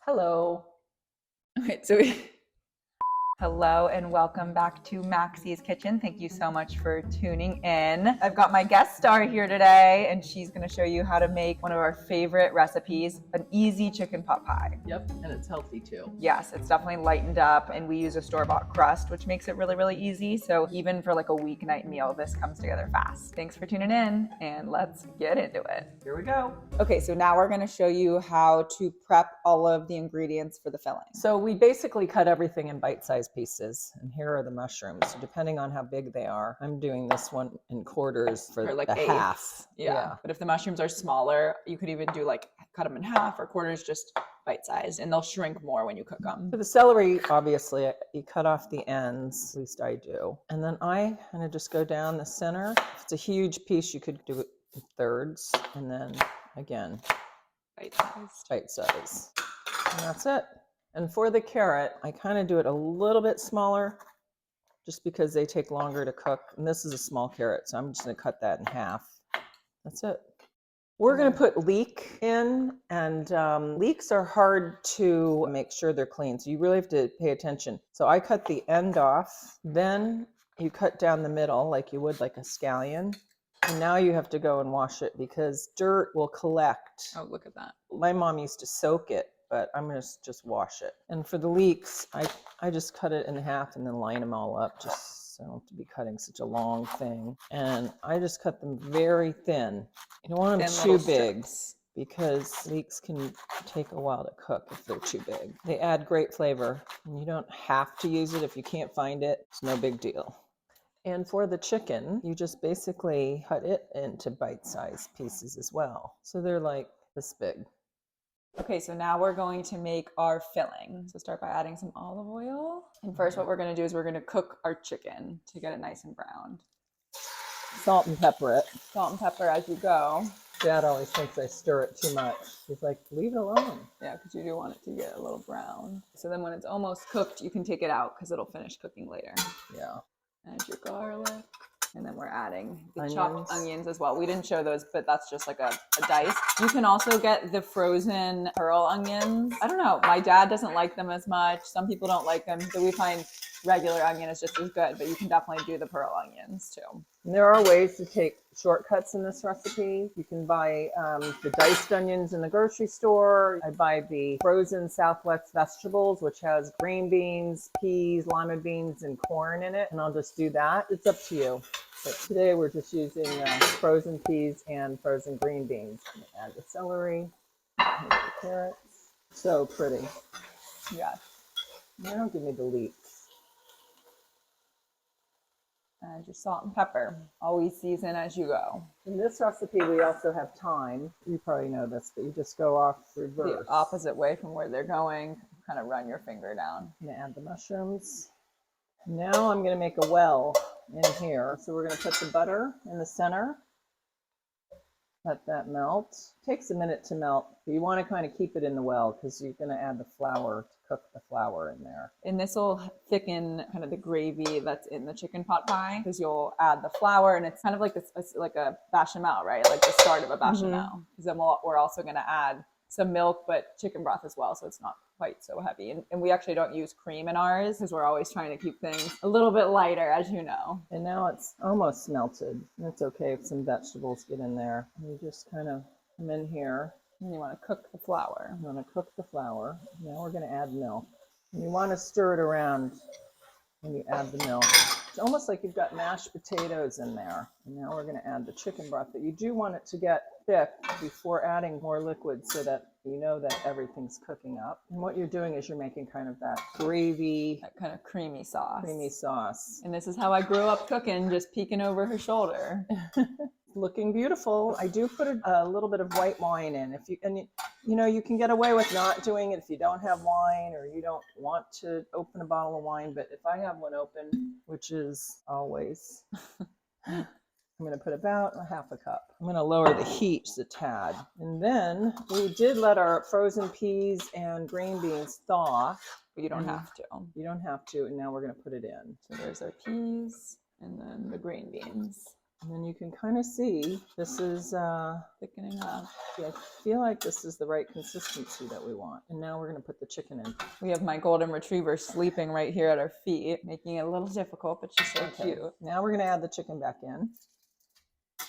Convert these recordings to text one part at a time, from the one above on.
Hello. Okay, so hello and welcome back to Maxi's Kitchen. Thank you so much for tuning in. I've got my guest star here today, and she's going to show you how to make one of our favorite recipes, an easy chicken pot pie. Yep, and it's healthy too. Yes, it's definitely lightened up, and we use a store-bought crust, which makes it really, really easy. So even for like a weeknight meal, this comes together fast. Thanks for tuning in, and let's get into it. Here we go. Okay, so now we're going to show you how to prep all of the ingredients for the filling. So we basically cut everything in bite-sized pieces, and here are the mushrooms. So depending on how big they are, I'm doing this one in quarters for like the eighths. half. Yeah. But if the mushrooms are smaller, you could even do like cut them in half or quarters, just bite-sized, and they'll shrink more when you cook them. For the celery, obviously, you cut off the ends, at least I do. And then I kind of just go down the center. If it's a huge piece, you could do it in thirds, and then again, Bite-sized. bite size. And that's it. And for the carrot, I kind of do it a little bit smaller just because they take longer to cook. And this is a small carrot, so I'm just going to cut that in half. That's it. We're going to put leek in, and leeks are hard to make sure they're clean, so you really have to pay attention. So I cut the end off, then you cut down the middle like you would like a scallion. And now you have to go and wash it because dirt will collect. Oh, look at that. My mom used to soak it, but I'm going to just wash it. And for the leeks, I just cut it in half and then line them all up just so I don't have to be cutting such a long thing. And I just cut them very thin. You don't want them too big because leeks can take a while to cook if they're too big. They add great flavor, and you don't have to use it. If you can't find it, it's no big deal. And for the chicken, you just basically cut it into bite-sized pieces as well. So they're like this big. Okay, so now we're going to make our filling. So start by adding some olive oil. And first what we're going to do is we're going to cook our chicken to get it nice and browned. Salt and pepper it. Salt and pepper as you go. Dad always thinks I stir it too much. He's like, leave it alone. Yeah, because you do want it to get a little brown. So then when it's almost cooked, you can take it out because it'll finish cooking later. Yeah. Add your garlic. And then we're adding the Onions. chopped onions as well. We didn't show those, but that's just like a dice. You can also get the frozen pearl onions. I don't know. My dad doesn't like them as much. Some people don't like them. So we find regular onion is just as good, but you can definitely do the pearl onions too. And there are ways to take shortcuts in this recipe. You can buy the diced onions in the grocery store. I buy the frozen Southwest vegetables, which has green beans, peas, lima beans, and corn in it. And I'll just do that. It's up to you. But today we're just using frozen peas and frozen green beans. Add the celery, add the carrots. So pretty. Yes. Now give me the leeks. Add your salt and pepper. Always season as you go. In this recipe, we also have thyme. You probably know this, but you just go off reverse. The opposite way from where they're going. Kind of run your finger down. I'm going to add the mushrooms. Now I'm going to make a well in here. So we're going to put the butter in the center. Let that melt. It takes a minute to melt, but you want to kind of keep it in the well because you're going to add the flour to cook the flour in there. And this will thicken kind of the gravy that's in the chicken pot pie because you'll add the flour, and it's kind of like this, like a bechamel, right? Like the start of a bechamel. Because then we're also going to add some milk, but chicken broth as well, so it's not quite so heavy. And we actually don't use cream in ours because we're always trying to keep things a little bit lighter, as you know. And now it's almost melted. It's okay if some vegetables get in there. You just kind of come in here. And you want to cook the flour. You want to cook the flour. Now we're going to add milk. And you want to stir it around when you add the milk. It's almost like you've got mashed potatoes in there. And now we're going to add the chicken broth. But you do want it to get thick before adding more liquid so that you know that everything's cooking up. And what you're doing is you're making kind of that gravy, that kind of creamy sauce. And this is how I grew up cooking, just peeking over her shoulder. Looking beautiful. I do put a little bit of white wine in. You can get away with not doing it if you don't have wine or you don't want to open a bottle of wine. But if I have one open, which is always, I'm going to put about a half a cup. I'm going to lower the heat just a tad. And then we did let our frozen peas and green beans thaw. But you don't have to. You don't have to. And now we're going to put it in. So there's our peas and then the green beans. And then you can kind of see this is, Thickening up. I feel like this is the right consistency that we want. And now we're going to put the chicken in. We have my golden retriever sleeping right here at our feet, making it a little difficult, but she's so cute. Now we're going to add the chicken back in.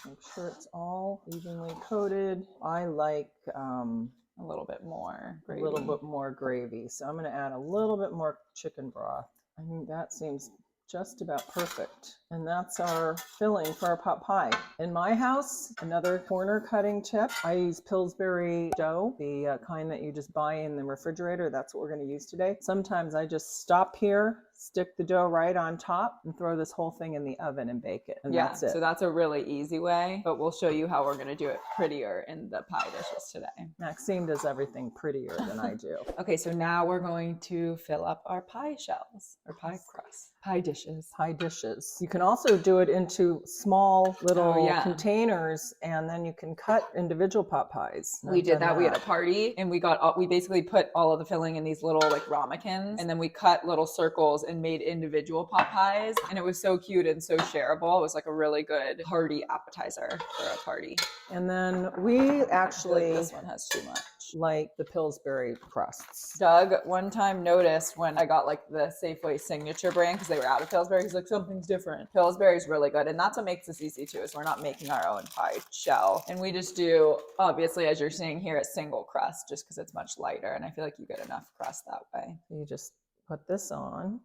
Make sure it's all evenly coated. I like A little bit more gravy. a little bit more gravy. So I'm going to add a little bit more chicken broth. I think that seems just about perfect. And that's our filling for our pot pie. In my house, another corner cutting tip, I use Pillsbury dough, the kind that you just buy in the refrigerator. That's what we're going to use today. Sometimes I just stop here, stick the dough right on top, and throw this whole thing in the oven and bake it. And that's it. So that's a really easy way, but we'll show you how we're going to do it prettier in the pie dishes today. Maxine does everything prettier than I do. Okay, so now we're going to fill up our pie shells or pie crusts, pie dishes. Pie dishes. You can also do it into small little yeah. containers, and then you can cut individual pot pies. We did that. We had a party, and we basically put all of the filling in these little like ramekins, and then we cut little circles and made individual pot pies, and it was so cute and so shareable. It was like a really good hearty appetizer for a party. And then we actually this one has too much. like the Pillsbury crusts. Doug one time noticed when I got like the Safeway signature brand, because they were out of Pillsbury, he's like, something's different. Pillsbury's really good, and that's what makes this easy too, is we're not making our own pie shell, and we just do, obviously, as you're seeing here, a single crust, just because it's much lighter, and I feel like you get enough crust that way. You just put this on,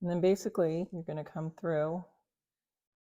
and then basically you're going to come through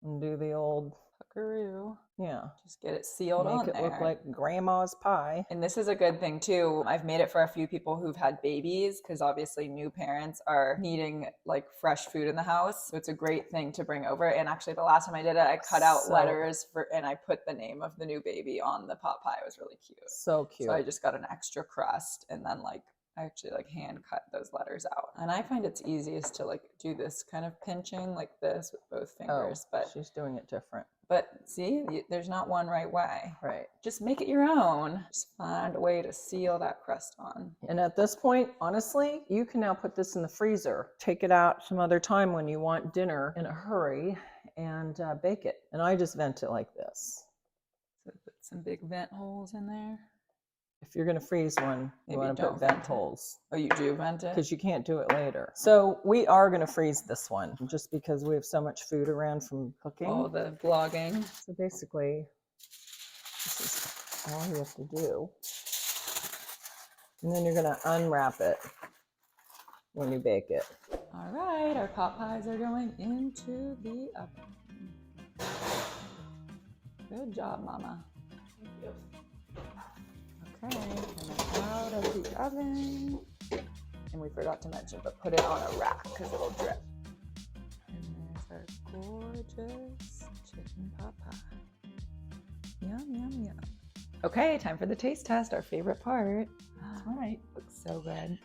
and do the old Puckaroo. Yeah. Just get it sealed on Make there. it look like grandma's pie. And this is a good thing too. I've made it for a few people who've had babies, because obviously new parents are needing like fresh food in the house. So it's a great thing to bring over. And actually the last time I did it, I cut out letters and I put the name of the new baby on the pot pie. It was really cute. So cute. So I just got an extra crust and then I actually hand cut those letters out. And I find it's easiest to do this kind of pinching like this with both fingers. But she's doing it different. But see, there's not one right way. Right. Just make it your own. Just find a way to seal that crust on. And at this point, honestly, you can now put this in the freezer. Take it out some other time when you want dinner in a hurry and bake it. And I just vent it like this. So put some big vent holes in there. If you're going to freeze one, you want to put vent holes. Oh, you do vent it? Because you can't do it later. So we are going to freeze this one just because we have so much food around from cooking. Oh, the vlogging. So basically, this is all you have to do. And then you're going to unwrap it when you bake it. All right, our pot pies are going into the oven. Good job, Mama. Thank you. Okay, coming out of the oven. And we forgot to mention, but put it on a rack because it'll drip. And there's our gorgeous chicken pot pie. Yum, yum, yum. Okay, time for the taste test, our favorite part. That's right. Looks so good.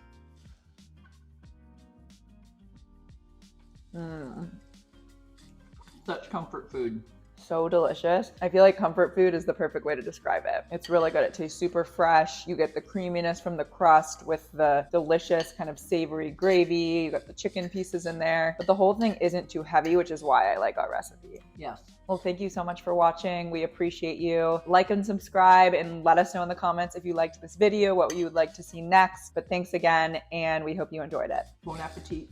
Such comfort food. So delicious. I feel like comfort food is the perfect way to describe it. It's really good. It tastes super fresh. You get the creaminess from the crust with the delicious kind of savory gravy. You got the chicken pieces in there, but the whole thing isn't too heavy, which is why I like our recipe. Yes. Well, thank you so much for watching. We appreciate you. Like and subscribe and let us know in the comments if you liked this video, what you would like to see next. But thanks again, and we hope you enjoyed it. Bon appetit.